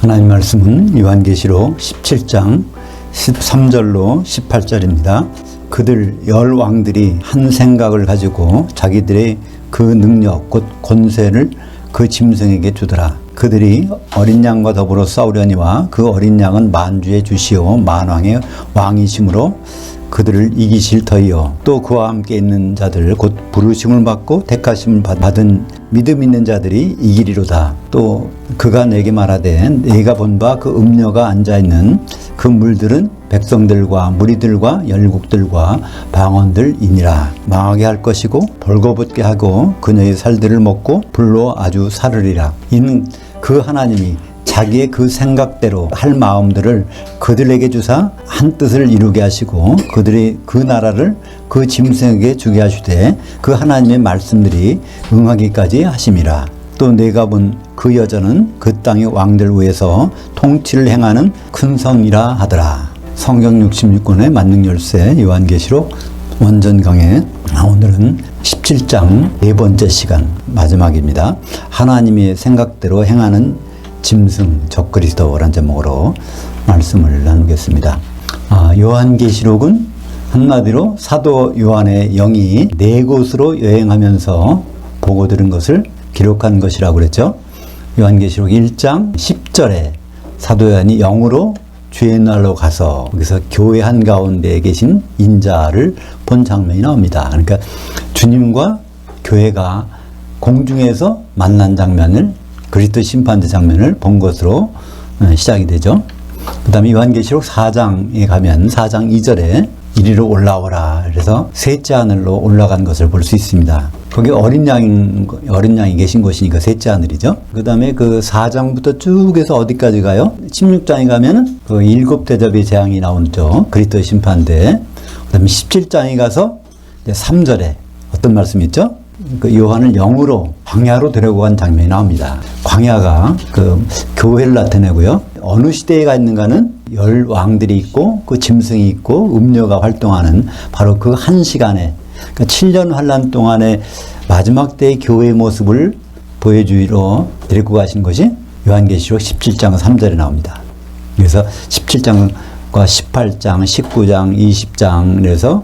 하나님 말씀은 요한계시록 17장 13절로 18절입니다. 그들 열 왕들이 한 생각을 가지고 자기들의 그 능력 곧 권세를 그 짐승에게 주더라. 그들이 어린 양과 더불어 싸우려니와 그 어린 양은 만주의 주시오 만왕의 왕이심으로 그들을 이기실 터이요 또 그와 함께 있는 자들 곧 부르심을 받고 택하심을 받은 믿음 있는 자들이 이기리로다. 또 그가 내게 말하되 내가 본 바 그 음녀가 앉아있는 그 물들은 백성들과 무리들과 열국들과 방언들이니라. 망하게 할 것이고 벌거벗게 하고 그녀의 살들을 먹고 불로 아주 사르리라. 이는 그 하나님이 자기의 그 생각대로 할 마음들을 그들에게 주사 한 뜻을 이루게 하시고 그들의 그 나라를 그 짐승에게 주게 하시되 그 하나님의 말씀들이 응하기까지 하심이라. 또 내가 본 그 여자는 그 땅의 왕들 위에서 통치를 행하는 큰 성이라 하더라. 성경 66권의 만능 열쇠 요한계시록 원전 강해. 오늘은 17장 네 번째 시간 마지막입니다. 하나님의 생각대로 행하는 짐승 적그리스도라는 제목으로 말씀을 나누겠습니다. 요한계시록은 한마디로 사도 요한의 영이 네 곳으로 여행하면서 보고 들은 것을 기록한 것이라고 그랬죠. 요한계시록 1장 10절에 사도 요한이 영으로 주의 날로 가서 거기서 교회 한가운데에 계신 인자를 본 장면이 나옵니다. 그러니까 주님과 교회가 공중에서 만난 장면을 그리스도 심판대 장면을 본 것으로 시작이 되죠. 그 다음에 요한계시록 4장에 가면 4장 2절에 이리로 올라오라. 그래서 셋째 하늘로 올라간 것을 볼 수 있습니다. 거기 어린 양이 계신 곳이니까 셋째 하늘이죠. 그 다음에 그 4장부터 쭉 해서 어디까지 가요? 16장에 가면은 그 일곱 대접의 재앙이 나오죠. 그리스도 심판대. 그 다음에 17장에 가서 이제 3절에 어떤 말씀이 있죠? 그 요한을 영으로 광야로 데려간 장면이 나옵니다. 광야가 그 교회를 나타내고요. 어느 시대에 있는가는 열 왕들이 있고 그 짐승이 있고 음녀가 활동하는 바로 그 한 시간에 그러니까 7년 환란 동안의 마지막 때의 교회의 모습을 보여주기로 데리고 가신 것이 요한계시록 17장 3절에 나옵니다. 그래서 17장과 18장, 19장, 20장 그래서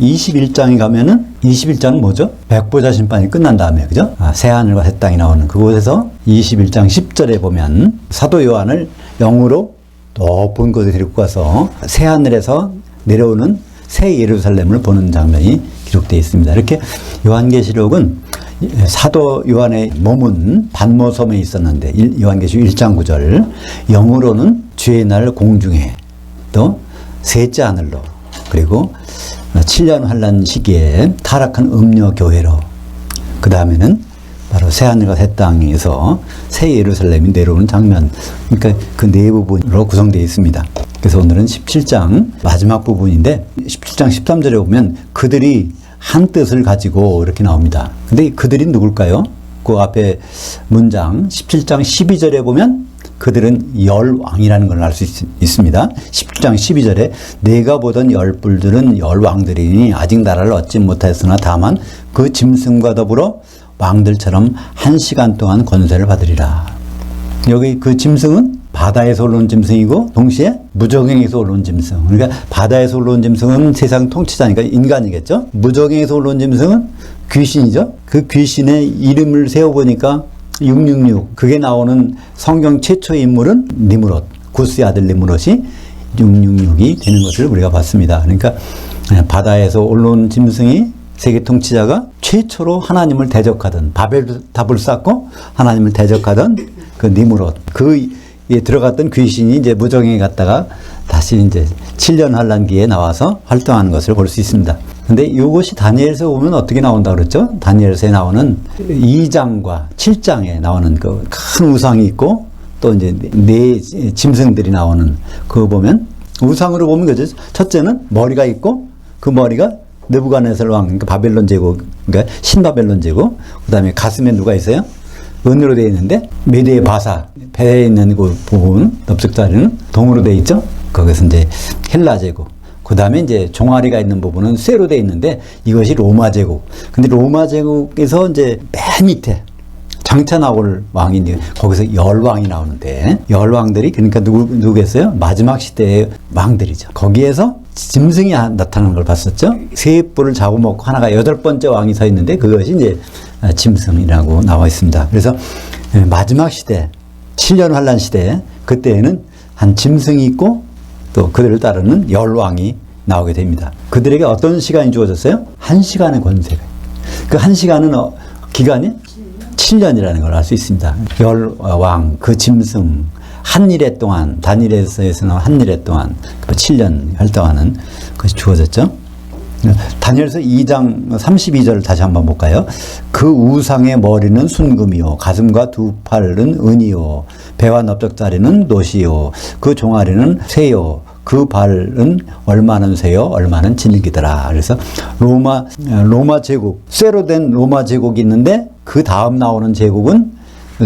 21장에 가면은 21장은 뭐죠? 백보자 심판이 끝난 다음에 그죠? 새 하늘과 새 땅이 나오는 그곳에서 21장 10절에 보면 사도 요한을 영으로 높은 곳에 데리고 가서 새 하늘에서 내려오는 새 예루살렘을 보는 장면이 기록되어 있습니다. 이렇게 요한계시록은 사도 요한의 몸은 반모섬에 있었는데 요한계시록 1장 9절 영으로는 주의 날 공중에 또 셋째 하늘로 그리고 7년 환란 시기에 타락한 음녀 교회로 그 다음에는 바로 새하늘과 새 땅에서 새 예루살렘이 내려오는 장면 그러니까 그 네 부분으로 구성되어 있습니다. 그래서 오늘은 17장 마지막 부분인데 17장 13절에 보면 그들이 한 뜻을 가지고 이렇게 나옵니다. 근데 그들이 누굴까요? 그 앞에 문장 17장 12절에 보면 그들은 열 왕이라는 걸 알 수 있습니다. 17장 12절에 내가 보던 열 뿔들은 열 왕들이니 아직 나라를 얻지 못하였으나 다만 그 짐승과 더불어 왕들처럼 한 시간 동안 권세를 받으리라. 여기 그 짐승은 바다에서 올라온 짐승이고 동시에 무저갱에서 올라온 짐승. 그러니까 바다에서 올라온 짐승은 세상 통치자니까 인간이겠죠. 무저갱에서 올라온 짐승은 귀신이죠. 그 귀신의 이름을 세워보니까 666 그게 나오는 성경 최초의 인물은 니므롯 구스의 아들 니므롯이 666이 되는 것을 우리가 봤습니다. 그러니까 바다에서 올라온 짐승이 세계 통치자가 최초로 하나님을 대적하던 바벨탑을 쌓고 하나님을 대적하던 그 니므롯 그에 들어갔던 귀신이 이제 무저갱에 갔다가 다시 이제 7년 환란기에 나와서 활동하는 것을 볼 수 있습니다. 근데 이것이 다니엘서 보면 어떻게 나온다 그랬죠? 다니엘서에 나오는 2장과 7장에 나오는 그 큰 우상이 있고 또 이제 네 짐승들이 나오는 그거 보면 우상으로 보면 그죠? 첫째는 머리가 있고 그 머리가 느부갓네살 왕 그러니까 바벨론 제국 그러니까 신바벨론 제국 그다음에 가슴에 누가 있어요? 은으로 되어 있는데 메대의 바사 배에 있는 그 부분 넓적다리는 동으로 되어 있죠? 거기서 이제 헬라 제국 그 다음에 이제 종아리가 있는 부분은 쇠로 되어 있는데 이것이 로마 제국. 근데 로마 제국에서 이제 맨 밑에 장차 나올 왕인데 거기서 열왕이 나오는데 열왕들이 그러니까 누구겠어요? 마지막 시대의 왕들이죠. 거기에서 짐승이 나타나는 걸 봤었죠. 세 뿔을 잡아먹고 하나가 8번째 왕이 서 있는데 그것이 이제 짐승이라고 나와 있습니다. 그래서 마지막 시대 7년 환란 시대 그때에는 한 짐승이 있고 또 그들을 따르는 열왕이 나오게 됩니다. 그들에게 어떤 시간이 주어졌어요? 1시간의 권세가. 그 1시간은 기간이 7년이라는 걸 알 수 있습니다. 열왕, 그 짐승, 한 일해 동안, 다니엘서에서는 한 일해 동안 7년 활동하는 것이 주어졌죠. 다니엘서 2장 32절을 다시 한번 볼까요? 그 우상의 머리는 순금이요, 가슴과 두 팔은 은이요, 배와 넓적다리는 놋이요, 그 종아리는 쇠요, 그 발은 얼마는 쇠요, 얼마는 진흙이더라. 그래서 로마 제국, 쇠로 된 로마 제국이 있는데 그 다음 나오는 제국은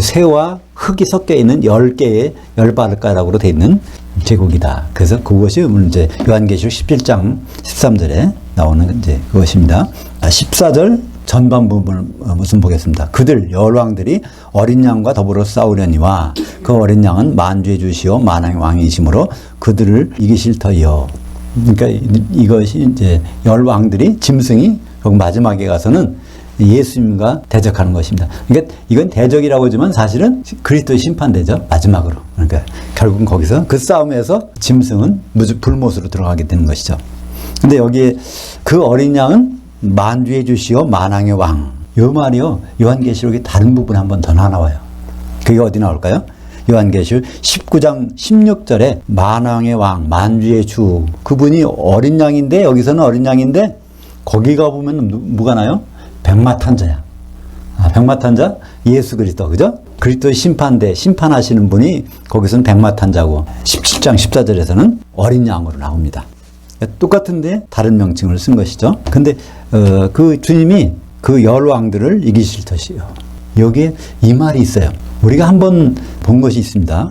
쇠와 흙이 섞여 있는 10개의 열바르가락으로 되어 있는 제국이다. 그래서 그것이 이제 요한계시록 17장 13절에 나오는 이제 그것입니다. 14절 전반 부분을 무슨 보겠습니다. 그들 열왕들이 어린 양과 더불어 싸우려니와 그 어린 양은 만주의 주시오 만왕의 왕이시므로 그들을 이기실 터이요. 그러니까 이것이 이제 열왕들이 짐승이 마지막에 가서는 예수님과 대적하는 것입니다. 그러니까 이건 대적이라고 하지만 사실은 그리스도의 심판대죠. 마지막으로. 그러니까 결국은 거기서 그 싸움에서 짐승은 불못으로 들어가게 되는 것이죠. 근데 여기에 그 어린 양은 만주의 주시오 만왕의 왕. 이 말이요. 요한계시록의 다른 부분에 한 번 더 나와요. 그게 어디 나올까요? 요한계시록 19장 16절에 만왕의 왕, 만주의 주. 그분이 어린 양인데 여기서는 어린 양인데 거기 가보면 뭐가 나요? 백마탄자야. 백마탄자? 예수 그리스도. 그죠? 그리스도의 심판대, 심판하시는 분이 거기서는 백마탄자고 17장 14절에서는 어린 양으로 나옵니다. 똑같은데 다른 명칭을 쓴 것이죠. 근데 그 주님이 그 열왕들을 이기실 것이요. 여기에 이 말이 있어요. 우리가 한번 본 것이 있습니다.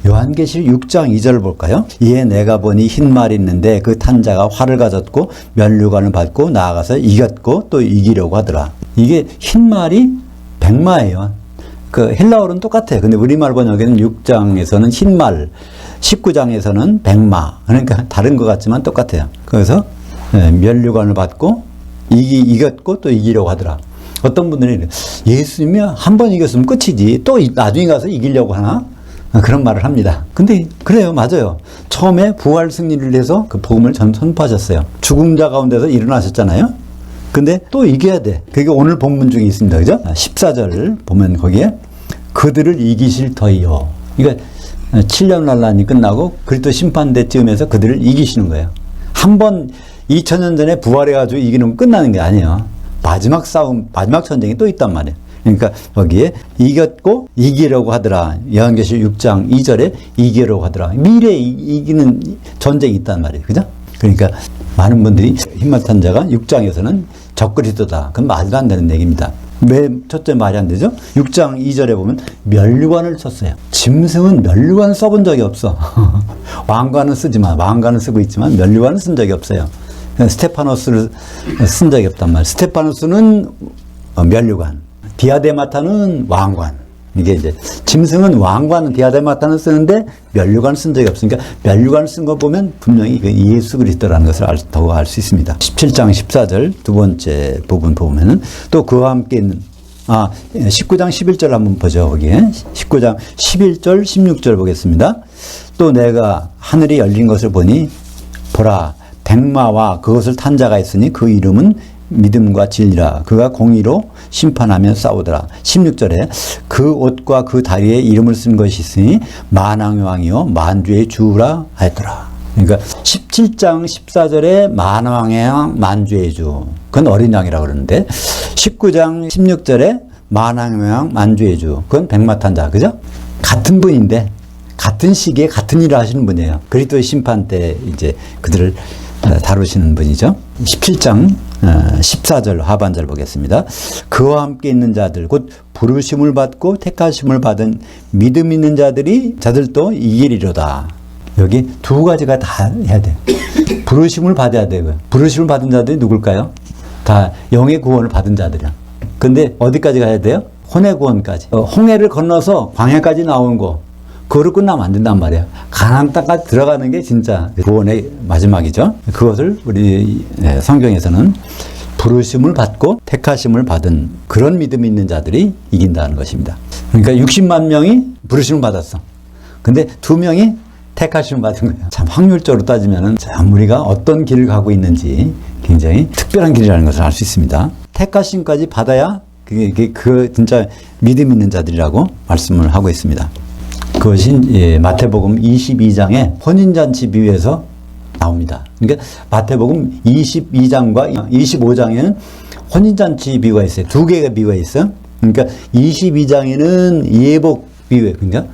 요한계시록 6장 2절을 볼까요? 이에 내가 보니 흰 말이 있는데 그 탄자가 활을 가졌고 면류관을 받고 나아가서 이겼고 또 이기려고 하더라. 이게 흰 말이 백마예요. 그 헬라어는 똑같아요. 근데 우리말 번역에는 6장에서는 흰 말, 19장에서는 백마. 그러니까 다른 것 같지만 똑같아요. 그래서 면류관을 받고 이겼고 또 이기려고 하더라. 어떤 분들이 예수님이 한 번 이겼으면 끝이지 또 나중에 가서 이기려고 하나? 그런 말을 합니다. 근데 그래요. 맞아요. 처음에 부활 승리를 해서 그 복음을 선포하셨어요. 죽은 자 가운데서 일어나셨잖아요. 근데 또 이겨야 돼. 그게 오늘 본문 중에 있습니다. 그죠? 14절 보면 거기에 그들을 이기실 터이요. 그러니까 7년 난란이 끝나고 그리스도 심판대쯤에서 그들을 이기시는 거예요. 한 번 2000년 전에 부활해가지고 이기는 건 끝나는 게 아니에요. 마지막 싸움, 마지막 전쟁이 또 있단 말이에요. 그러니까 여기에 이겼고 이기려고 하더라. 요한계시록 6장 2절에 이기려고 하더라. 미래에 이기는 전쟁이 있단 말이에요. 그죠? 그러니까 많은 분들이 흰말탄 자가 6장에서는 적그리스도다. 그건 말도 안 되는 얘기입니다. 왜 첫째 말이 안 되죠? 6장 2절에 보면 면류관을 썼어요. 짐승은 면류관 써본 적이 없어. 왕관은 쓰지만, 왕관은 쓰고 있지만 면류관은 쓴 적이 없어요. 스테파노스를 쓴 적이 없단 말이에요. 스테파노스는 면류관, 디아데마타는 왕관. 이게 이제 짐승은 왕관은 디아데마타는 쓰는데 면류관을 쓴 적이 없으니까 면류관을 쓴 거 보면 분명히 예수 그리스도라는 것을 더 알 수 있습니다. 17장 14절 두 번째 부분 보면은 또 그와 함께 있는 19장 11절 한번 보죠. 거기에 19장 11절 16절 보겠습니다. 또 내가 하늘이 열린 것을 보니 보라 백마와 그것을 탄 자가 있으니 그 이름은 믿음과 진리라. 그가 공의로 심판하며 싸우더라. 16절에 그 옷과 그 다리에 이름을 쓴 것이 있으니 만왕의 왕이요 만주의 주라 하였더라. 그러니까 17장 14절에 만왕의 왕 만주의 주. 그건 어린 양이라고 그러는데 19장 16절에 만왕의 왕 만주의 주. 그건 백마탄 자. 그죠? 같은 분인데 같은 시기에 같은 일을 하시는 분이에요. 그리스도의 심판 때 이제 그들을 다루시는 분이죠. 17장 14절 하반절 보겠습니다. 그와 함께 있는 자들 곧 부르심을 받고 택하심을 받은 믿음 있는 자들도 이기리로다. 여기 두 가지가 다 해야 돼요. 부르심을 받아야 되고요. 부르심을 받은 자들이 누굴까요? 다 영의 구원을 받은 자들이야. 근데 어디까지 가야 돼요? 혼의 구원까지. 홍해를 건너서 광야까지 나온 거. 그거로 끝나면 안 된단 말이에요. 가나안 땅까지 들어가는 게 진짜 구원의 마지막이죠. 그것을 우리 성경에서는 부르심을 받고 택하심을 받은 그런 믿음이 있는 자들이 이긴다는 것입니다. 그러니까 60만 명이 부르심을 받았어. 근데 2명이 택하심을 받은 거예요. 참 확률적으로 따지면은 참 우리가 어떤 길을 가고 있는지 굉장히 특별한 길이라는 것을 알 수 있습니다. 택하심까지 받아야 그 진짜 믿음 있는 자들이라고 말씀을 하고 있습니다. 그것이 마태복음 22장의 혼인잔치 비유에서 나옵니다. 그러니까 마태복음 22장과 25장에는 혼인잔치 비유가 있어요. 2개의 비유가 있어요. 그러니까 22장에는 예복 비유예요. 그러니까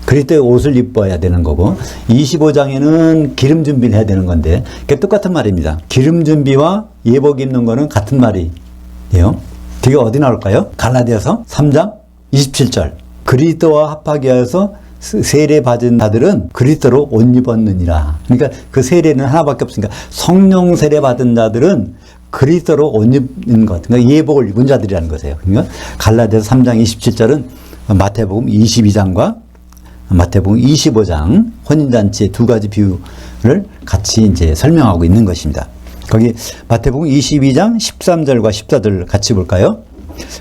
그리스도의 옷을 입어야 되는 거고 25장에는 기름 준비를 해야 되는 건데 그게 똑같은 말입니다. 기름 준비와 예복 입는 거는 같은 말이에요. 그게 어디 나올까요? 갈라디아서 3장 27절. 그리스도와 합하게 하여서 세례 받은 자들은 그리스도로 옷 입었느니라. 그러니까 그 세례는 하나밖에 없으니까 성령 세례 받은 자들은 그리스도로 옷 입는 것. 그러니까 예복을 입은 자들이라는 것이에요. 그러니까 갈라디아서 3장 27절은 마태복음 22장과 마태복음 25장 혼인잔치의 2가지 비유를 같이 이제 설명하고 있는 것입니다. 거기 마태복음 22장 13절과 14절을 같이 볼까요?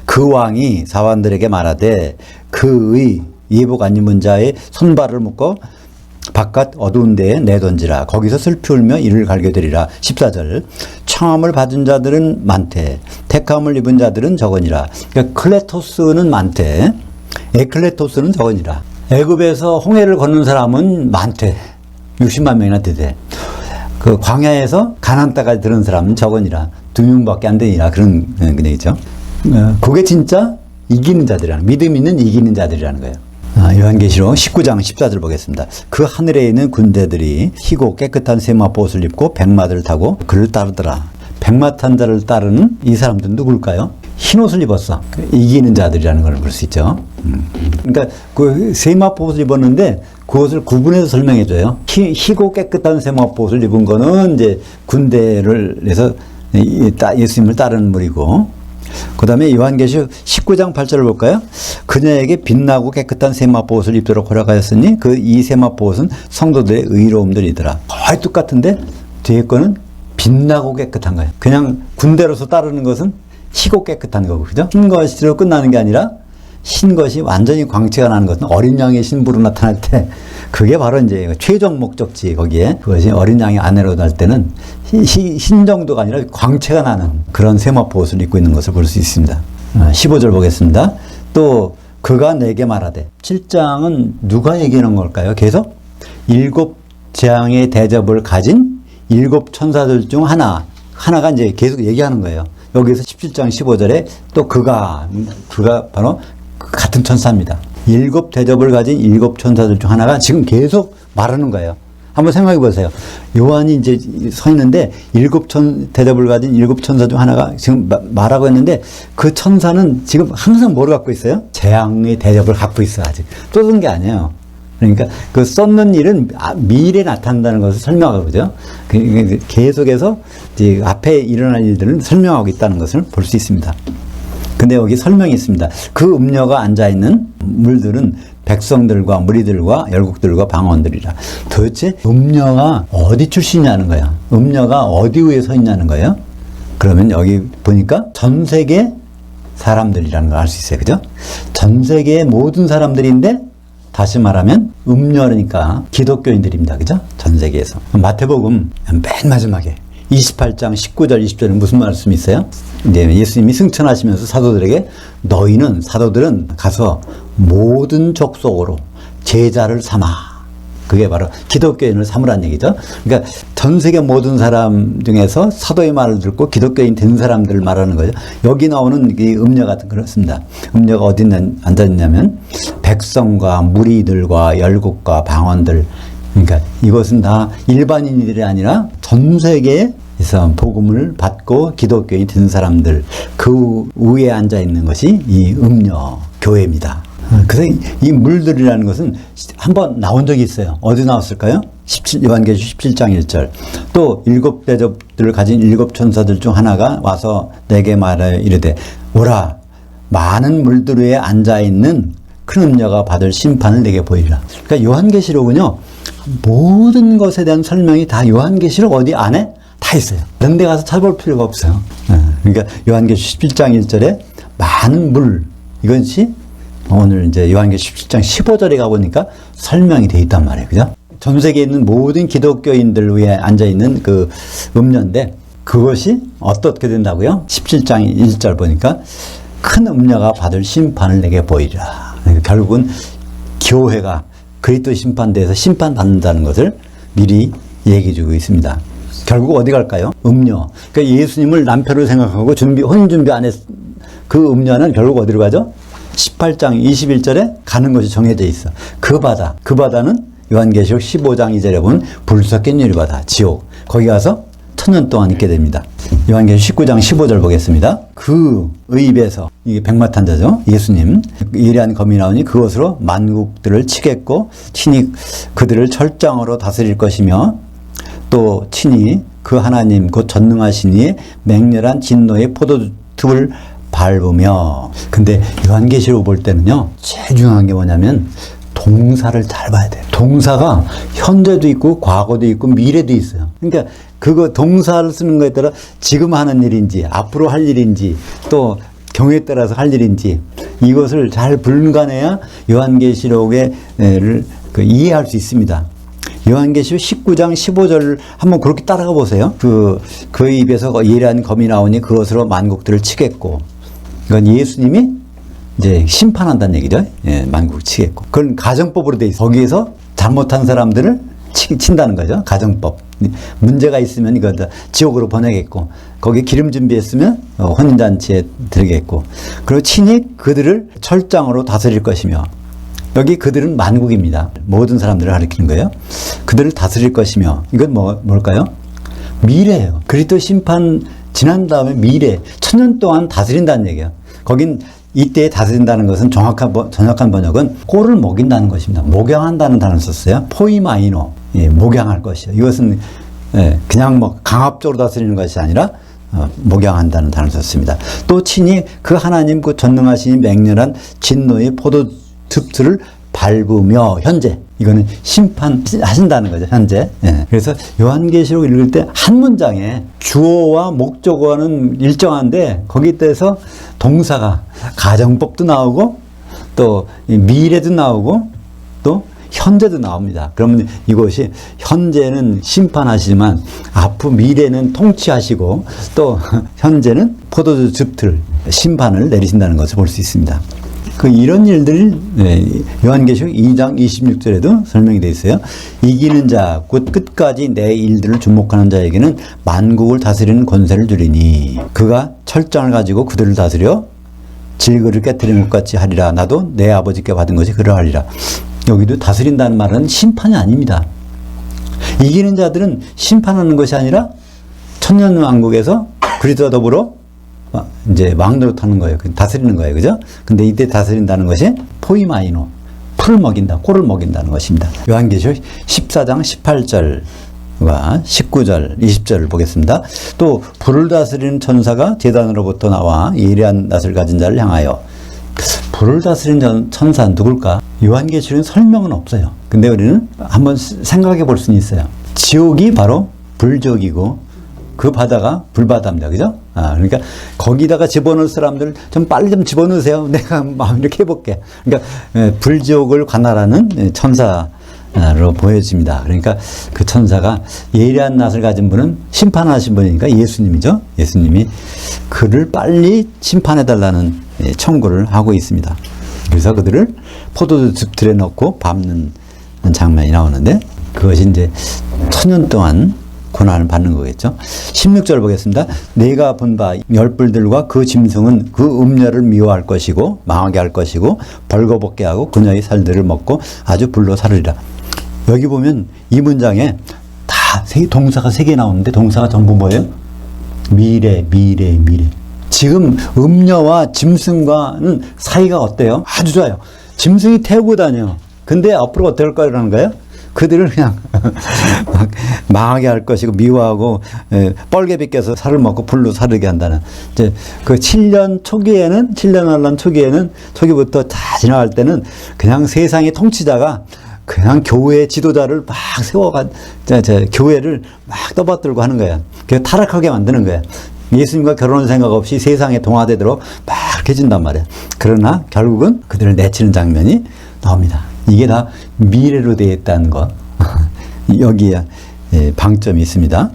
그 왕이 사환들에게 말하되 그의 예복 안 입은 자의 손발을 묶어 바깥 어두운 데에 내던지라. 거기서 슬피 울며 이를 갈게 되리라. 14절. 청함을 받은 자들은 많되 택함을 입은 자들은 적으니라. 그러니까 클레토스는 많되 에클레토스는 적으니라. 애굽에서 홍해를 건넌 사람은 많대. 60만 명이나 되대. 그 광야에서 가나안 땅까지 들은 사람은 적으니라. 2명밖에 안 되니라. 그런 얘기죠. 그게 진짜 이기는 자들이라는, 믿음 있는 이기는 자들이라는 거예요. 요한계시록 19장 14절 보겠습니다. 그 하늘에 있는 군대들이 희고 깨끗한 세마포옷을 입고 백마들을 타고 그를 따르더라. 백마 탄 자를 따르는 이 사람들은 누굴까요? 흰 옷을 입었어. 이기는 자들이라는 걸 볼 수 있죠. 그러니까 그 세마포옷을 입었는데 그것을 구분해서 설명해 줘요. 희고 깨끗한 세마포옷을 입은 거는 이제 군대를 해서 예수님을 따르는 무리고, 그 다음에 요한계시록 19장 8절을 볼까요? 그녀에게 빛나고 깨끗한 세마포옷을 입도록 허락하였으니 그 이 세마포옷은 성도들의 의로움들이더라. 거의 똑같은데 뒤에 거는 빛나고 깨끗한 거예요. 그냥 군대로서 따르는 것은 희고 깨끗한 거고, 그죠? 흰 것으로 끝나는 게 아니라 흰 것이 완전히 광채가 나는 것은 어린 양의 신부로 나타날 때, 그게 바로 이제 최종 목적지, 거기에 그것이 어린 양의 아내로 날 때는 흰 정도가 아니라 광채가 나는 그런 세마포옷을 입고 있는 것을 볼 수 있습니다. 15절 보겠습니다. 또 그가 내게 말하되, 7장은 누가 얘기하는 걸까요? 계속 7 재앙의 대접을 가진 7 천사들 중 하나가 이제 계속 얘기하는 거예요. 여기서 17장 15절에 또 그가 바로 같은 천사입니다. 7 대접을 가진 7 천사들 중 하나가 지금 계속 말하는 거예요. 한번 생각해 보세요. 요한이 이제 서 있는데 7 대접을 가진 7 천사 중 하나가 지금 말하고 있는데, 그 천사는 지금 항상 뭐를 갖고 있어요? 재앙의 대접을 갖고 있어. 아직 쏟은 게 아니에요. 그러니까 그 쏟는 일은 미래에 나타난다는 것을 설명하고, 그죠? 계속해서 이제 앞에 일어날 일들을 설명하고 있다는 것을 볼 수 있습니다. 근데 여기 설명이 있습니다. 그 음녀가 앉아있는 물들은 백성들과 무리들과 열국들과 방언들이라. 도대체 음녀가 어디 출신이냐는 거야. 음녀가 어디 위에 서 있냐는 거예요. 그러면 여기 보니까 전 세계 사람들이라는 걸 알 수 있어요. 그죠? 전 세계의 모든 사람들인데, 다시 말하면 음녀니까 기독교인들입니다. 그죠? 전 세계에서. 마태복음 맨 마지막에 28장 19절 20절에 무슨 말씀이 있어요? 이제 예수님이 승천하시면서 사도들은 가서 모든 족속으로 제자를 삼아. 그게 바로 기독교인을 삼으란 얘기죠. 그러니까 전 세계 모든 사람 중에서 사도의 말을 듣고 기독교인 된 사람들을 말하는 거죠. 여기 나오는 이 음녀 같은 그렇습니다. 음녀가 어디 앉아있냐면 백성과 무리들과 열국과 방언들. 그러니까 이것은 다 일반인들이 아니라 전 세계에서 복음을 받고 기독교인이 된 사람들, 그 위에 앉아있는 것이 이 음녀 교회입니다. 그래서 이 물들이라는 것은 한번 나온 적이 있어요. 어디 나왔을까요? 요한계시록 17장 1절. 또 7 대접들을 가진 7 천사들 중 하나가 와서 내게 말하여 이르되, 오라, 많은 물들 위에 앉아있는 큰 음녀가 받을 심판을 내게 보이리라. 그러니까 요한계시록은요, 모든 것에 대한 설명이 다 요한계시록 어디 안에 다 있어요. 다른 데 가서 찾아볼 필요가 없어요. 그러니까 요한계시록 17장 1절에 많은 물, 이것이 오늘 이제 요한계시록 17장 15절에 가보니까 설명이 돼 있단 말이에요. 그죠? 전 세계에 있는 모든 기독교인들 위에 앉아있는 그 음녀인데, 그것이 어떻게 된다고요? 17장 1절 보니까 큰 음녀가 받을 심판을 내게 보이리라. 그러니까 결국은 교회가 그리스도 심판대에서 심판받는다는 것을 미리 얘기해 주고 있습니다. 결국 어디 갈까요? 음녀. 그러니까 예수님을 남편으로 생각하고 혼인 준비 안 했, 그 음녀는 결국 어디로 가죠? 18장 21절에 가는 것이 정해져 있어. 그 바다는 요한계시록 15장 2절에 보면 불 섞인 유리바다, 지옥. 거기 가서 1000년 동안 있게 됩니다. 요한계시록 19장 15절 보겠습니다. 그의 입에서, 이게 백마탄자죠. 예수님. 예리한 검이 나오니 그것으로 만국들을 치겠고 친히 그들을 철장으로 다스릴 것이며 또 친히 그 하나님 곧 전능하신 이의 맹렬한 진노의 포도즙을 밟으며. 근데 요한계시록 볼 때는요, 제일 중요한 게 뭐냐면 동사를 잘 봐야 돼요. 동사가 현재도 있고 과거도 있고 미래도 있어요. 그러니까 그거 동사를 쓰는 거에 따라 지금 하는 일인지 앞으로 할 일인지 또 경우에 따라서 할 일인지 이것을 잘 분간해야 요한계시록을 이해할 수 있습니다. 요한계시록 19장 15절 한번 그렇게 따라가 보세요. 그 입에서 예리한 검이 나오니 그것으로 만국들을 치겠고, 이건 예수님이 이제 심판한다는 얘기죠. 예, 만국을 치겠고. 그건 가정법으로 돼 있어요. 거기에서 잘못한 사람들을 친다는 거죠. 가정법. 문제가 있으면 이거 지옥으로 보내겠고, 거기 기름 준비했으면 혼인잔치에 들겠고, 그리고 친히 그들을 철장으로 다스릴 것이며, 여기 그들은 만국입니다. 모든 사람들을 가리키는 거예요. 그들을 다스릴 것이며, 이건 뭘까요? 미래예요. 그리스도 심판 지난 다음에 미래, 1000년 동안 다스린다는 얘기예요. 거긴 이때 다스린다는 것은 정확한 번역은 꼴을 먹인다는 것입니다. 목양한다는 단어를 썼어요. 포이마이노, 예, 목양할 것이요. 이것은 그냥 뭐 강압적으로 다스리는 것이 아니라 목양한다는 단어를 썼습니다. 또 친히 그 하나님 그 전능하신 맹렬한 진노의 포도즙들을 밟으며, 현재 이거는 심판하신다는 거죠. 현재. 예. 그래서 요한계시록 읽을 때 한 문장에 주어와 목적어는 일정한데 거기에 대해서 동사가 가정법도 나오고 또 미래도 나오고 또 현재도 나옵니다. 그러면 이것이 현재는 심판하시지만 앞으로 미래는 통치하시고 또 현재는 포도즙들 심판을 내리신다는 것을 볼 수 있습니다. 이런 일들이 요한계시록 2장 26절에도 설명이 되어 있어요. 이기는 자, 곧 끝까지 내 일들을 주목하는 자에게는 만국을 다스리는 권세를 주리니 그가 철장을 가지고 그들을 다스려 질그를 깨뜨리는 것 같이 하리라. 나도 내 아버지께 받은 것이 그러하리라. 여기도 다스린다는 말은 심판이 아닙니다. 이기는 자들은 심판하는 것이 아니라 천년왕국에서 그리스도와 더불어 이제 왕노릇하는 거예요. 다스리는 거예요. 그죠? 근데 이때 다스린다는 것이 포이마이노, 풀을 먹인다, 꼴을 먹인다는 것입니다. 요한계시록 14장 18절과 19절, 20절을 보겠습니다. 또 불을 다스리는 천사가 제단으로부터 나와 예리한 낯을 가진 자를 향하여. 불을 다스리는 천사는 누굴까? 요한계시록은 설명은 없어요. 근데 우리는 한번 생각해 볼 수는 있어요. 지옥이 바로 불지옥이고 그 바다가 불바다입니다. 그죠? 그러니까 거기다가 집어넣을 사람들 좀 빨리 좀 집어넣으세요. 내가 이렇게 해볼게. 그러니까 불지옥을 관할하는 천사로 보여집니다. 그러니까 그 천사가 예리한 낯을 가진 분은 심판하신 분이니까 예수님이죠. 예수님이 그를 빨리 심판해달라는 청구를 하고 있습니다. 그래서 그들을 포도즙들에 넣고 밟는 장면이 나오는데 그것이 이제 1000년 동안 고난을 받는 거겠죠. 16절 보겠습니다. 내가 본 바 열불들과 그 짐승은 그 음녀를 미워할 것이고 망하게 할 것이고 벌거벗게 하고 그녀의 살들을 먹고 아주 불로 사르리라. 여기 보면 이 문장에 다 동사가 3개 나오는데 동사가 전부 뭐예요? 미래. 지금 음녀와 짐승과는 사이가 어때요? 아주 좋아요. 짐승이 태우고 다녀. 근데 앞으로 어떨 거라는 거예요? 그들을 그냥 막 망하게 할 것이고 미워하고 뻘개 빗겨서 살을 먹고 불로 사르게 한다는 이제 그 7년 초기에는 7년 환란 초기부터 다 지나갈 때는 그냥 세상의 통치자가 그냥 교회 지도자를 막 세워가 교회를 막 떠받들고 하는 거야. 그 타락하게 만드는 거야. 예수님과 결혼할 생각 없이 세상에 동화되도록 막 해준단 말이야. 그러나 결국은 그들을 내치는 장면이 나옵니다. 이게 다 미래로 되어 있다는 것. 여기에 방점이 있습니다.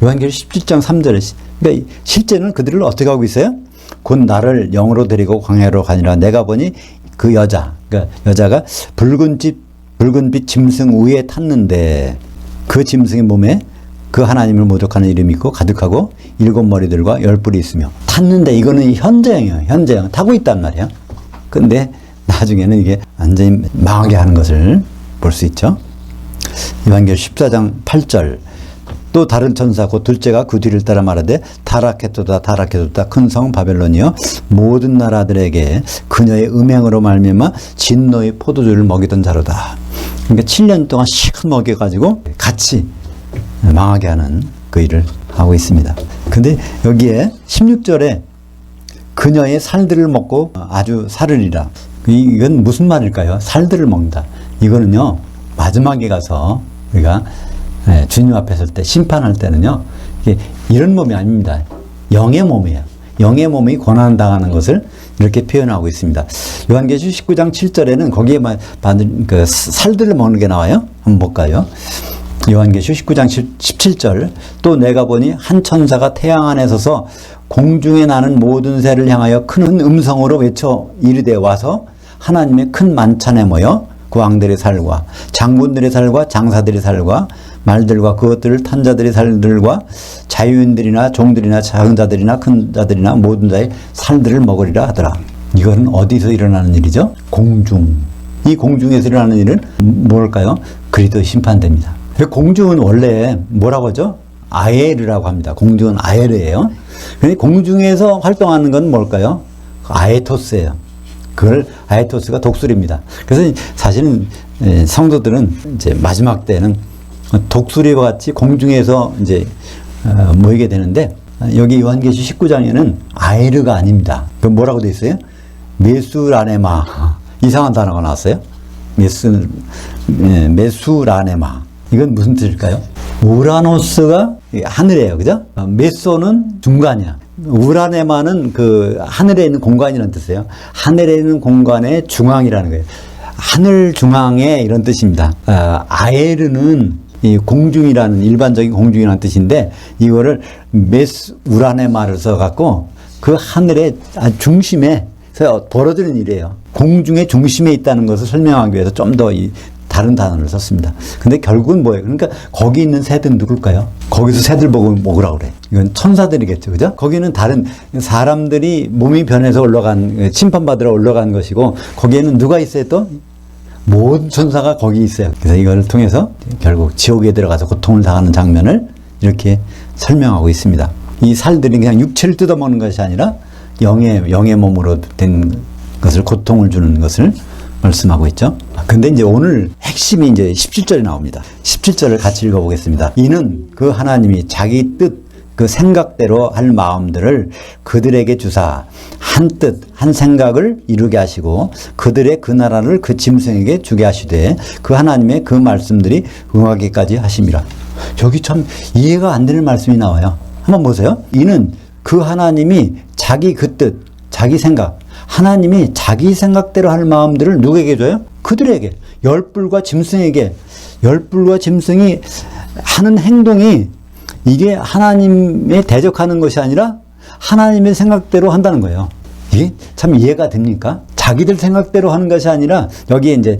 요한계시록 17장 3절에 그러니까 실제는 그들을 어떻게 하고 있어요? 곧 나를 영으로 데리고 광야로 가니라. 내가 보니 그 여자, 그러니까 여자가 붉은빛 짐승 위에 탔는데 그 짐승의 몸에 그 하나님을 모독하는 이름이 있고 가득하고 7머리들과 10뿔이 있으며 탔는데 이거는 현재형이에요. 현재형. 타고 있단 말이에요. 근데 나중에는 이게 완전히 망하게 하는 것을 볼 수 있죠. 요한계시록 14장 8절 또 다른 천사 곧 둘째가 그 뒤를 따라 말하되 타락했도다 큰 성 바벨론이여 모든 나라들에게 그녀의 음행으로 말미암아 진노의 포도주를 먹이던 자로다. 그러니까 7년 동안 실컷 먹여가지고 같이 망하게 하는 그 일을 하고 있습니다. 근데 여기에 16절에 그녀의 살들을 먹고 아주 살으리라. 이건 무슨 말일까요? 살들을 먹는다. 이거는요 마지막에 가서 우리가 주님 앞에 설 때 심판할 때는요 이런 몸이 아닙니다. 영의 몸이에요. 영의 몸이 고난당하는 것을 이렇게 표현하고 있습니다. 요한계시록 19장 7절에는 거기에 받은 그 살들을 먹는 게 나와요. 한번 볼까요? 요한계시록 19장 17절 또 내가 보니 한 천사가 태양 안에 서서 공중에 나는 모든 새를 향하여 큰 음성으로 외쳐 이르되 와서 하나님의 큰 만찬에 모여 그 왕들의 살과 장군들의 살과 장사들의 살과 말들과 그것들을 탄 자들의 살들과 자유인들이나 종들이나 작은 자들이나 큰 자들이나 모든 자의 살들을 먹으리라 하더라. 이거는 어디서 일어나는 일이죠? 공중. 이 공중에서 일어나는 일은 뭘까요? 그리스도의 심판됩니다. 공중은 원래 뭐라고 하죠? 아에르라고 합니다. 공중은 아에르예요. 그런데 공중에서 활동하는 건 뭘까요? 아에토스예요. 그걸 아에토스가 독수리입니다. 그래서 사실은 성도들은 이제 마지막 때는 독수리와 같이 공중에서 이제 모이게 되는데 여기 요한계시록 19장에는 아에르가 아닙니다. 그 뭐라고 되어 있어요? 메수라네마. 이상한 단어가 나왔어요. 메수라네마. 이건 무슨 뜻일까요? 우라노스가 하늘이에요. 그죠? 메소는 중간이야. 우라네마는 그 하늘에 있는 공간이라는 뜻이에요. 하늘에 있는 공간의 중앙이라는 거예요. 하늘 중앙에 이런 뜻입니다. 아에르는 이 공중이라는 일반적인 공중이라는 뜻인데 이거를 우라네마를 써갖고 그 하늘의 중심에 벌어지는 일이에요. 공중의 중심에 있다는 것을 설명하기 위해서 좀 더 다른 단어를 썼습니다. 근데 결국은 뭐예요? 그러니까 거기 있는 새들은 누굴까요? 거기서 새들 보고 먹으라고 그래. 이건 천사들이겠죠. 그죠? 거기는 다른 사람들이 몸이 변해서 심판받으러 올라간 것이고 거기에는 누가 있어요 또? 모든 천사가 거기 있어요. 그래서 이걸 통해서 결국 지옥에 들어가서 고통을 당하는 장면을 이렇게 설명하고 있습니다. 이 살들이 그냥 육체를 뜯어먹는 것이 아니라 영의 몸으로 된 것을 고통을 주는 것을 말씀하고 있죠. 근데 이제 오늘 핵심이 이제 17절에 나옵니다. 17절을 같이 읽어보겠습니다. 이는 그 하나님이 자기 뜻, 그 생각대로 할 마음들을 그들에게 주사 한 뜻, 한 생각을 이루게 하시고 그들의 그 나라를 그 짐승에게 주게 하시되 그 하나님의 그 말씀들이 응하기까지 하심이라. 여기 참 이해가 안 되는 말씀이 나와요. 한번 보세요. 이는 그 하나님이 자기 그 뜻, 자기 생각, 하나님이 자기 생각대로 할 마음들을 누구에게 줘요? 그들에게. 열불과 짐승에게. 열불과 짐승이 하는 행동이 이게 하나님에 대적하는 것이 아니라 하나님의 생각대로 한다는 거예요. 이게 참 이해가 됩니까? 자기들 생각대로 하는 것이 아니라 여기에 이제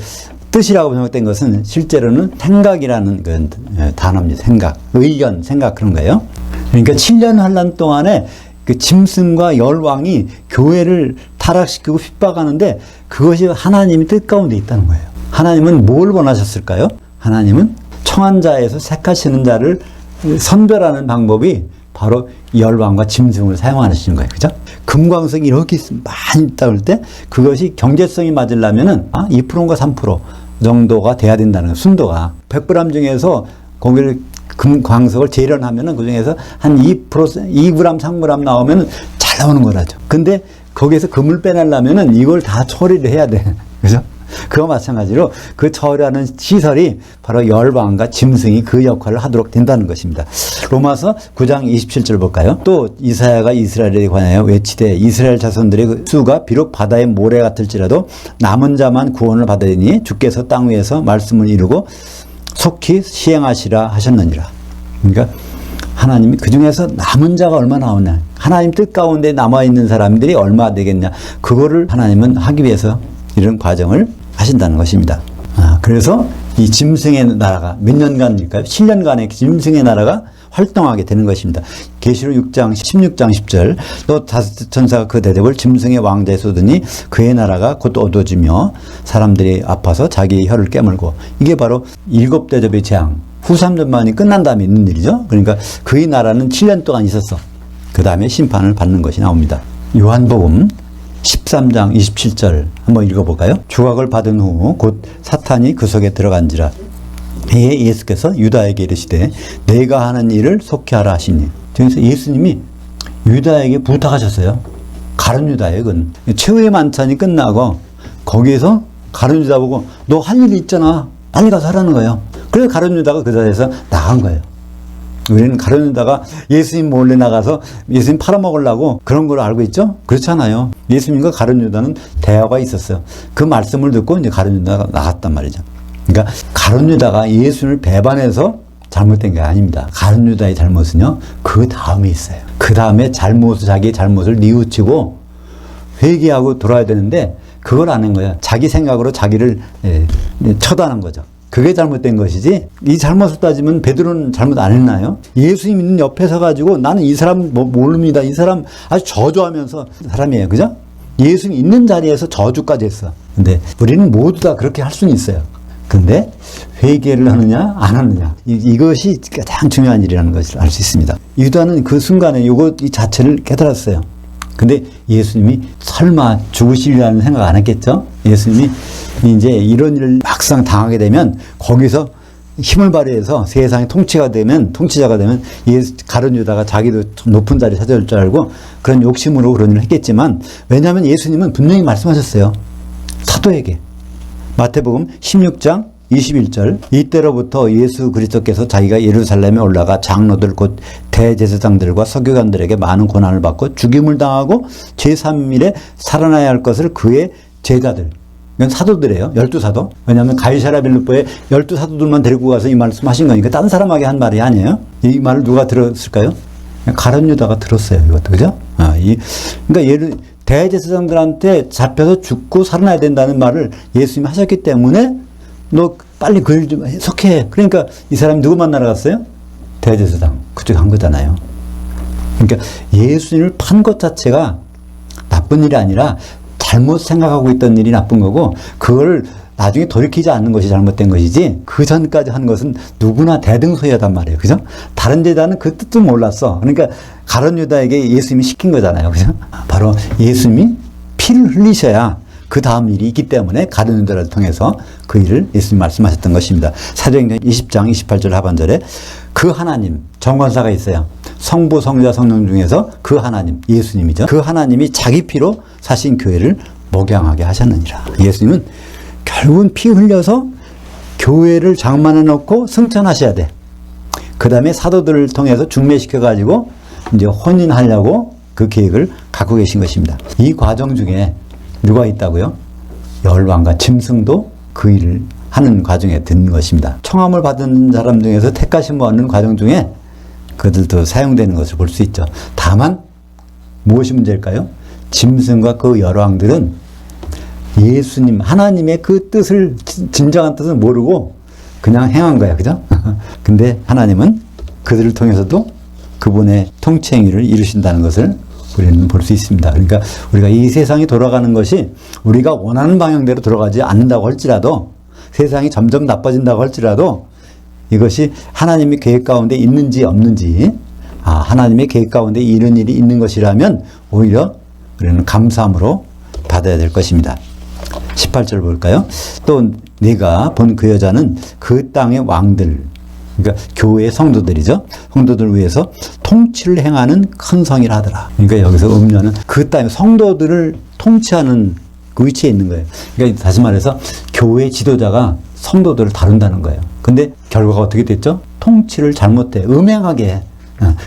뜻이라고 번역된 것은 실제로는 생각이라는 그 단어입니다. 생각, 의견, 생각 그런 거예요. 그러니까 7년 환란 동안에 그 짐승과 열왕이 교회를 타락시키고 핍박하는데 그것이 하나님의 뜻 가운데 있다는 거예요. 하나님은 뭘 원하셨을까요? 하나님은 청한 자에서 택하시는 자를 선별하는 방법이 바로 열왕과 짐승을 사용하시는 거예요. 그죠? 금광석이 이렇게 많이 있다 그럴 때 그것이 경제성이 맞으려면은 2%인가 3%, 정도가 돼야 된다는 거예요. 순도가. 100g 중에서 거기를 광석을 재련하면은 그 중에서 한 2%, 2g, 3g 나오면 잘 나오는 거라죠. 근데 거기에서 금을 빼내려면은 이걸 다 처리를 해야 돼. 그죠? 그와 마찬가지로 그 처리하는 시설이 바로 열방과 짐승이 그 역할을 하도록 된다는 것입니다. 로마서 9장 27절 볼까요? 또 이사야가 이스라엘에 관하여 외치되 이스라엘 자손들의 그 수가 비록 바다의 모래 같을지라도 남은 자만 구원을 받으니 주께서 땅 위에서 말씀을 이루고 속히 시행하시라 하셨느니라. 그러니까 하나님이 그 중에서 남은 자가 얼마나 나오냐, 하나님 뜻 가운데 남아있는 사람들이 얼마 되겠냐, 그거를 하나님은 하기 위해서 이런 과정을 하신다는 것입니다. 그래서 이 짐승의 나라가 몇 년간일까요? 7년간의 짐승의 나라가 활동하게 되는 것입니다. 계시록 6장 16장 10절 또 다섯 천사가 그 대접을 짐승의 왕자에 쏟으니 그의 나라가 곧 어두워지며 사람들이 아파서 자기 혀를 깨물고, 이게 바로 7 대접의 재앙 후 3년만이 끝난 다음에 있는 일이죠. 그러니까 그의 나라는 7년 동안 있었어. 그 다음에 심판을 받는 것이 나옵니다. 요한복음 13장 27절 한번 읽어볼까요? 조각을 받은 후 곧 사탄이 그 속에 들어간지라. 이에 예수께서 유다에게 이르시되 내가 하는 일을 속히 하라 하시니. 그래서 예수님이 유다에게 부탁하셨어요. 가룟 유다에 근 최후의 만찬이 끝나고 거기에서 가룟 유다 보고 너 할 일이 있잖아, 빨리 가서 하라는 거예요. 그래서 가룟 유다가 그 자리에서 나간 거예요. 우리는 가룟 유다가 예수님 몰래 나가서 예수님 팔아먹으려고 그런 걸 알고 있죠? 그렇잖아요. 예수님과 가룟 유다는 대화가 있었어요. 그 말씀을 듣고 이제 가룟 유다가 나갔단 말이죠. 그러니까 가룟 유다가 예수님을 배반해서 잘못된 게 아닙니다. 가룟 유다의 잘못은요, 그 다음에 있어요. 그 다음에 자기의 잘못을 뉘우치고 회개하고 돌아야 되는데 그걸 안 한 거예요. 자기 생각으로 자기를 처단한 거죠. 그게 잘못된 것이지, 이 잘못을 따지면 베드로는 잘못 안 했나요? 예수님 있는 옆에 서가지고 나는 이 사람 모릅니다, 이 사람 아주 저주하면서 사람이에요. 그죠? 예수님 있는 자리에서 저주까지 했어. 근데 우리는 모두 다 그렇게 할 수는 있어요. 근데 회개를 하느냐 안 하느냐, 이것이 가장 중요한 일이라는 것을 알 수 있습니다. 유다는 그 순간에 이 자체를 깨달았어요. 근데 예수님이 설마 죽으시리라는 생각 안 했겠죠? 예수님이 이제 이런 일을 막상 당하게 되면 거기서 힘을 발휘해서 세상의 통치자가 되면 가룟 유다가 자기도 높은 자리 찾아올 줄 알고 그런 욕심으로 그런 일을 했겠지만, 왜냐하면 예수님은 분명히 말씀하셨어요. 사도에게. 마태복음 16장 21절 이때로부터 예수 그리스도께서 자기가 예루살렘에 올라가 장로들 곧 대제사장들과 서기관들에게 많은 고난을 받고 죽임을 당하고 제3일에 살아나야 할 것을 그의 제자들, 이건 사도들이에요. 12사도. 왜냐하면 가이사랴 빌립보에 12사도들만 데리고 가서 이 말씀하신 거니까 딴 사람에게 한 말이 아니에요. 이 말을 누가 들었을까요? 가룟 유다가 들었어요. 이것도. 그죠? 그러니까 대제사장들한테 잡혀서 죽고 살아나야 된다는 말을 예수님이 하셨기 때문에 너 빨리 그 일 좀 속해. 그러니까 이 사람이 누구 만나러 갔어요? 대제사장. 그쪽에 간 거잖아요. 그러니까 예수님을 판 것 자체가 나쁜 일이 아니라 잘못 생각하고 있던 일이 나쁜 거고, 그걸 나중에 돌이키지 않는 것이 잘못된 것이지, 그 전까지 한 것은 누구나 대등소이하단 말이에요. 그죠? 다른 제자는 그 뜻도 몰랐어. 그러니까 가룟 유다에게 예수님이 시킨 거잖아요. 그죠? 바로 예수님이 피를 흘리셔야 그 다음 일이 있기 때문에 가룟 유다를 통해서 그 일을 예수님 말씀하셨던 것입니다. 사도행전 20장 28절 하반절에 그 하나님, 정관사가 있어요. 성부, 성자, 성령 중에서 그 하나님, 예수님이죠. 그 하나님이 자기 피로 사신 교회를 목양하게 하셨느니라. 예수님은 결국은 피 흘려서 교회를 장만해 놓고 승천하셔야 돼. 그 다음에 사도들을 통해서 중매시켜가지고 이제 혼인하려고 그 계획을 갖고 계신 것입니다. 이 과정 중에 누가 있다고요? 열왕과 짐승도 그 일을 하는 과정에 든 것입니다. 청함을 받은 사람 중에서 택하심 받는 과정 중에 그들도 사용되는 것을 볼 수 있죠. 다만 무엇이 문제일까요? 짐승과 그 열왕들은 예수님, 하나님의 그 뜻을, 진정한 뜻을 모르고 그냥 행한 거야. 그죠? 근데 하나님은 그들을 통해서도 그분의 통치 행위를 이루신다는 것을 우리는 볼 수 있습니다. 그러니까 우리가 이 세상이 돌아가는 것이 우리가 원하는 방향대로 돌아가지 않는다고 할지라도, 세상이 점점 나빠진다고 할지라도 이것이 하나님의 계획 가운데 있는지 없는지, 하나님의 계획 가운데 이런 일이 있는 것이라면 오히려 우리는 감사함으로 받아야 될 것입니다. 18절 볼까요? 또 내가 본 그 여자는 그 땅의 왕들, 그러니까 교회 성도들이죠. 성도들을 위해서 통치를 행하는 큰 성이라 하더라. 그러니까 여기서 음녀는 그 땅의 성도들을 통치하는 그 위치에 있는 거예요. 그러니까 다시 말해서 교회 지도자가 성도들을 다룬다는 거예요. 근데 결과가 어떻게 됐죠? 통치를 잘못해, 음행하게.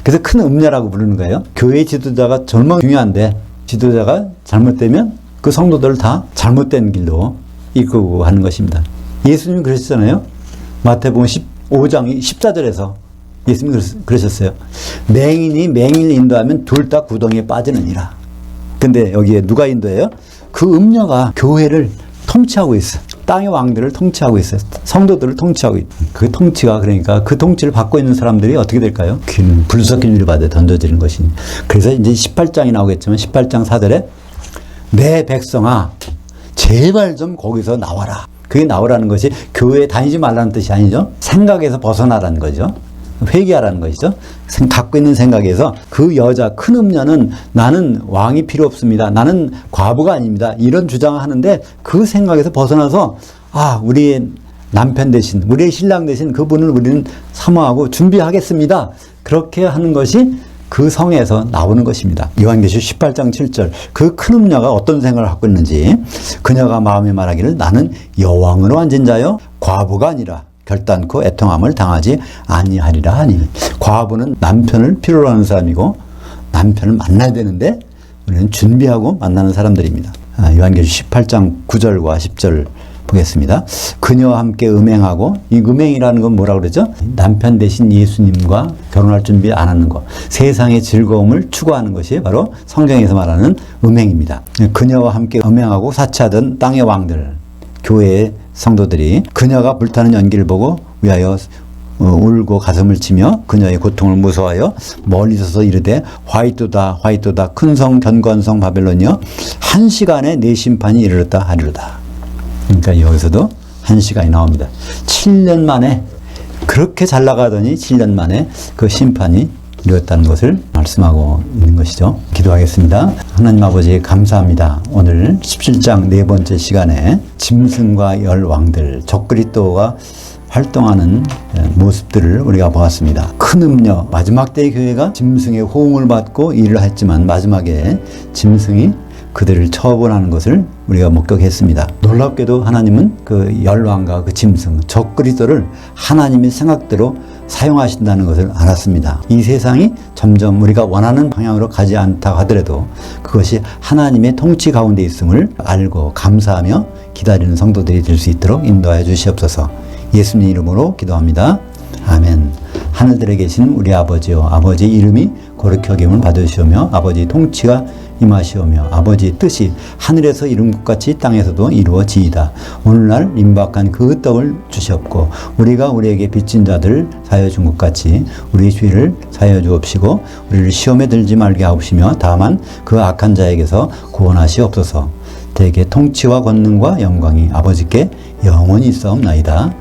그래서 큰 음녀라고 부르는 거예요. 교회 지도자가 정말 중요한데 지도자가 잘못되면 그 성도들을 다 잘못된 길로 이끌고 하는 것입니다. 예수님이 그러셨잖아요. 마태복음 15장 14절에서 예수님이 그러셨어요. 맹인이 맹인을 인도하면 둘 다 구덩이에 빠지느니라. 근데 여기에 누가 인도해요? 그 음녀가 교회를 통치하고 있어. 땅의 왕들을 통치하고 있어요. 성도들을 통치하고 있어요. 그 통치가, 그러니까 그 통치를 받고 있는 사람들이 어떻게 될까요? 불속인 일바다에 던져지는 것이니. 그래서 이제 18장이 나오겠지만 18장 4절에 내 백성아 제발 좀 거기서 나와라. 그게 나오라는 것이 교회에 다니지 말라는 뜻이 아니죠. 생각에서 벗어나라는 거죠. 회개하라는 것이죠. 갖고 있는 생각에서 그 여자 큰 음녀는 나는 왕이 필요 없습니다. 나는 과부가 아닙니다. 이런 주장을 하는데 그 생각에서 벗어나서 우리의 남편 대신 우리의 신랑 대신 그분을 우리는 사모하고 준비하겠습니다. 그렇게 하는 것이 그 성에서 나오는 것입니다. 요한계시록 18장 7절 그 큰 음녀가 어떤 생각을 갖고 있는지 그녀가 마음에 말하기를 나는 여왕으로 앉은 자요 과부가 아니라 결단코 애통함을 당하지 아니하리라 하니 과부는 남편을 필요로 하는 사람이고 남편을 만나야 되는데 우리는 준비하고 만나는 사람들입니다. 요한계시록 18장 9절과 10절 보겠습니다. 그녀와 함께 음행하고 이 음행이라는 건 뭐라고 그러죠? 남편 대신 예수님과 결혼할 준비 안 하는 것. 세상의 즐거움을 추구하는 것이 바로 성경에서 말하는 음행입니다. 그녀와 함께 음행하고 사치하던 땅의 왕들, 교회의 성도들이 그녀가 불타는 연기를 보고 위하여 울고 가슴을 치며 그녀의 고통을 무서워하여 멀리 서서 이르되 화이토다 화이토다 큰성 견고한 바벨론이여 한 시간에 내 심판이 이르렀다 하리로다. 그러니까 여기서도 한 시간이 나옵니다. 7년 만에 그렇게 잘 나가더니 7년 만에 그 심판이 이루어졌다는 것을 말씀하고 있는 것이죠. 기도하겠습니다. 하나님 아버지 감사합니다. 오늘 17장 네 번째 시간에 짐승과 열왕들 적그리스도가 활동하는 모습들을 우리가 보았습니다. 큰 음녀 마지막 때의 교회가 짐승의 호응을 받고 일을 했지만 마지막에 짐승이 그들을 처벌하는 것을 우리가 목격했습니다. 놀랍게도 하나님은 그 열왕과 그 짐승, 적그리스도를 하나님의 생각대로 사용하신다는 것을 알았습니다. 이 세상이 점점 우리가 원하는 방향으로 가지 않다 하더라도 그것이 하나님의 통치 가운데 있음을 알고 감사하며 기다리는 성도들이 될 수 있도록 인도하여 주시옵소서. 예수님 이름으로 기도합니다. 아멘. 하늘들에 계신 우리 아버지요, 아버지 이름이 거룩히 여김을 받으시오며 아버지 통치가 임하시오며 아버지 뜻이 하늘에서 이룬 것 같이 땅에서도 이루어지이다. 오늘날 임박한 그 떡을 주시옵고 우리가 우리에게 빚진 자들 사하여 준 것 같이 우리 죄를 사하여 주옵시고 우리를 시험에 들지 말게 하옵시며 다만 그 악한 자에게서 구원하시옵소서. 대개 통치와 권능과 영광이 아버지께 영원히 있사옵나이다.